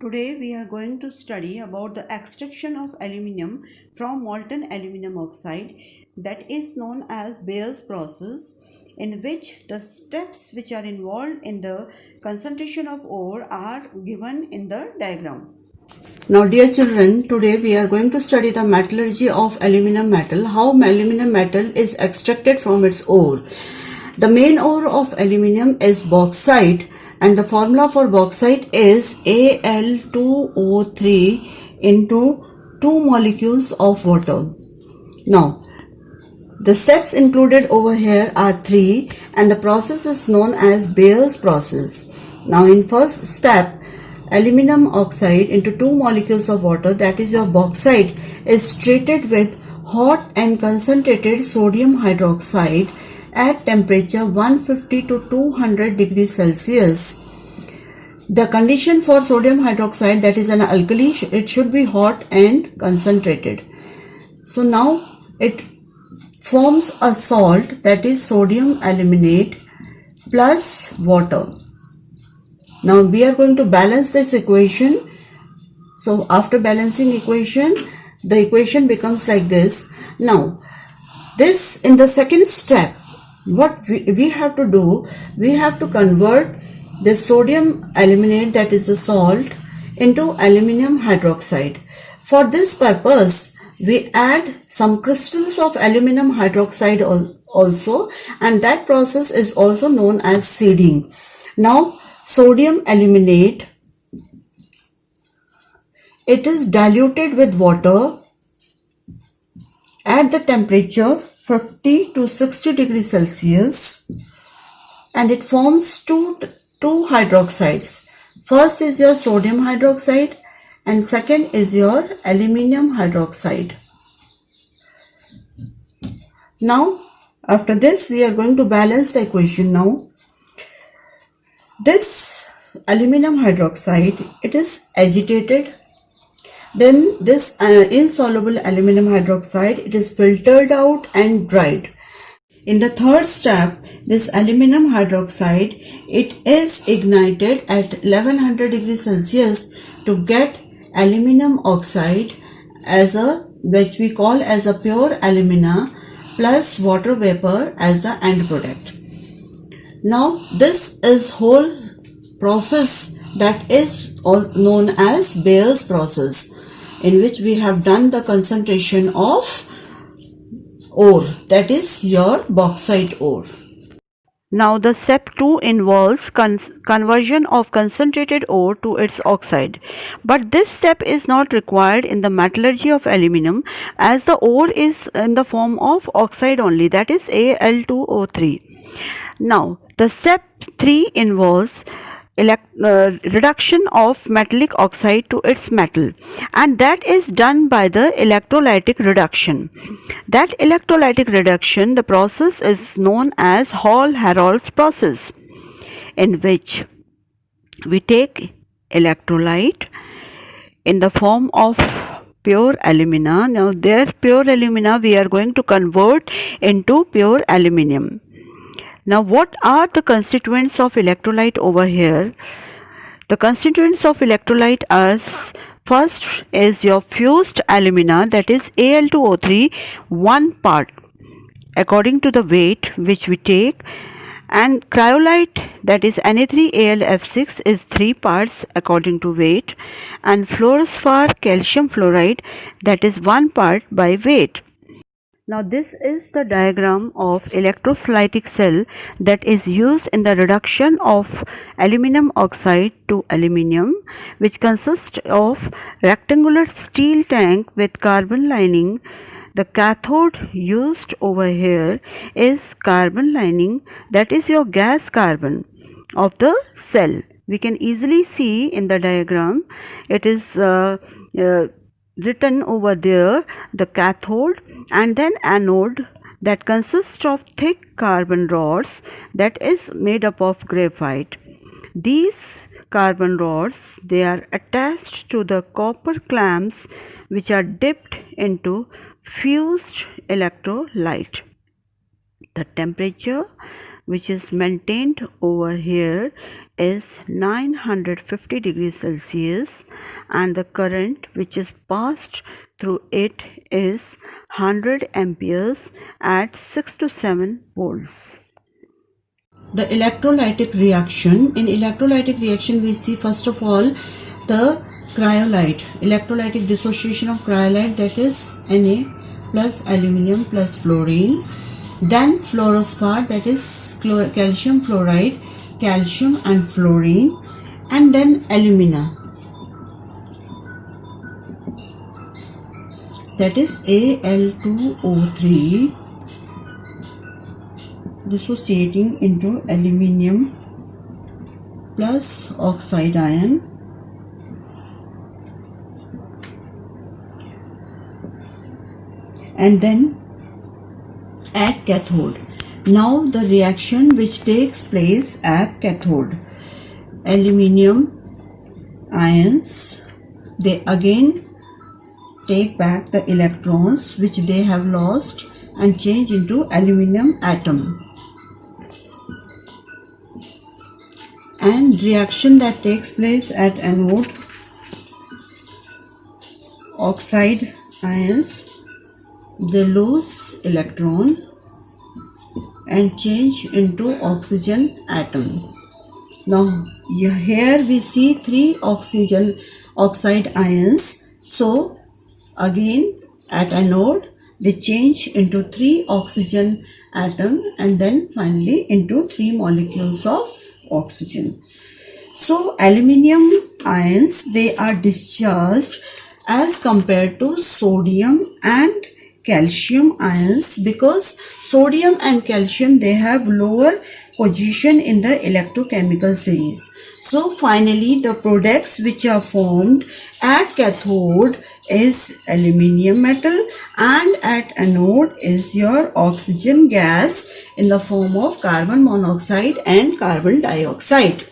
Today we are going to study about the extraction of aluminum from molten aluminum oxide, that is known as Bayer's process, in which the steps which are involved in the concentration of ore are given in the diagram. Now dear children, today we are going to study the metallurgy of aluminum metal, how aluminum metal is extracted from its ore. The main ore of aluminum is bauxite, and the formula for bauxite is Al2O3 into 2 molecules of water. Now, the steps included over here are 3, and the process is known as Bayer's process. Now, in first step, aluminum oxide into 2 molecules of water, that is your bauxite, is treated with hot and concentrated sodium hydroxide at temperature 150 to 200 degrees Celsius. The condition for sodium hydroxide, that is an alkali, it should be hot and concentrated. So now it forms a salt, that is sodium aluminate plus water. Now we are going to balance this equation. So after balancing equation, the equation becomes like this. Now this, in the second step, what we have to do, we have to convert the sodium aluminate, that is the salt, into aluminum hydroxide. For this purpose, we add some crystals of aluminum hydroxide also, and that process is also known as seeding. Now, sodium aluminate, it is diluted with water at the temperature 50 to 60 degrees Celsius, and it forms two hydroxides. First is your sodium hydroxide and second is your aluminum hydroxide. Now after this we are going to balance the equation. Now this aluminum hydroxide, it is agitated. Then this insoluble aluminum hydroxide, it is filtered out and dried. In the third step, this aluminum hydroxide, it is ignited at 1100 degrees Celsius to get aluminum oxide as which we call as a pure alumina plus water vapor as the end product. Now this is whole process that is known as Bayer's process, in which we have done the concentration of ore, that is your bauxite ore. Now the step 2 involves conversion of concentrated ore to its oxide. But this step is not required in the metallurgy of aluminum, as the ore is in the form of oxide only, that is Al2O3. Now the step 3 involves reduction of metallic oxide to its metal, and that is done by the electrolytic reduction. That electrolytic reduction, the process is known as Hall-Herold's process, in which we take electrolyte in the form of pure alumina. Now their pure alumina we are going to convert into pure aluminium. Now what are the constituents of electrolyte over here? The constituents of electrolyte are, first is your fused alumina, that is Al2O3, 1 part according to the weight which we take, and cryolite, that is Na3AlF6, is 3 parts according to weight, and fluorspar calcium fluoride, that is 1 part by weight. Now this is the diagram of electrolytic cell that is used in the reduction of aluminum oxide to aluminium, which consists of rectangular steel tank with carbon lining. The cathode used over here is carbon lining, that is your gas carbon of the cell. We can easily see in the diagram, it is written over there, the cathode, and then anode, that consists of thick carbon rods that is made up of graphite. These carbon rods, they are attached to the copper clamps which are dipped into fused electrolyte. The temperature which is maintained over here is 950 degrees Celsius, and the current which is passed through it is 100 amperes at 6 to 7 volts. The electrolytic reaction. In electrolytic reaction, we see first of all the cryolite, electrolytic dissociation of cryolite, that is Na plus aluminium plus fluorine. Then fluorospar, that is calcium fluoride, calcium and fluorine, and then alumina, that is Al2O3, dissociating into aluminium plus oxide ion, and then at cathode. Now the reaction which takes place at cathode, aluminium ions, they again take back the electrons which they have lost and change into aluminium atom. And reaction that takes place at anode, oxide ions, they lose electron and change into oxygen atom. Now here we see 3 oxide ions. So again at anode they change into 3 oxygen atom and then finally into 3 molecules of oxygen. So aluminium ions, they are discharged as compared to sodium and calcium ions, because sodium and calcium, they have lower position in the electrochemical series. So finally the products which are formed at cathode is aluminium metal, and at anode is your oxygen gas in the form of carbon monoxide and carbon dioxide.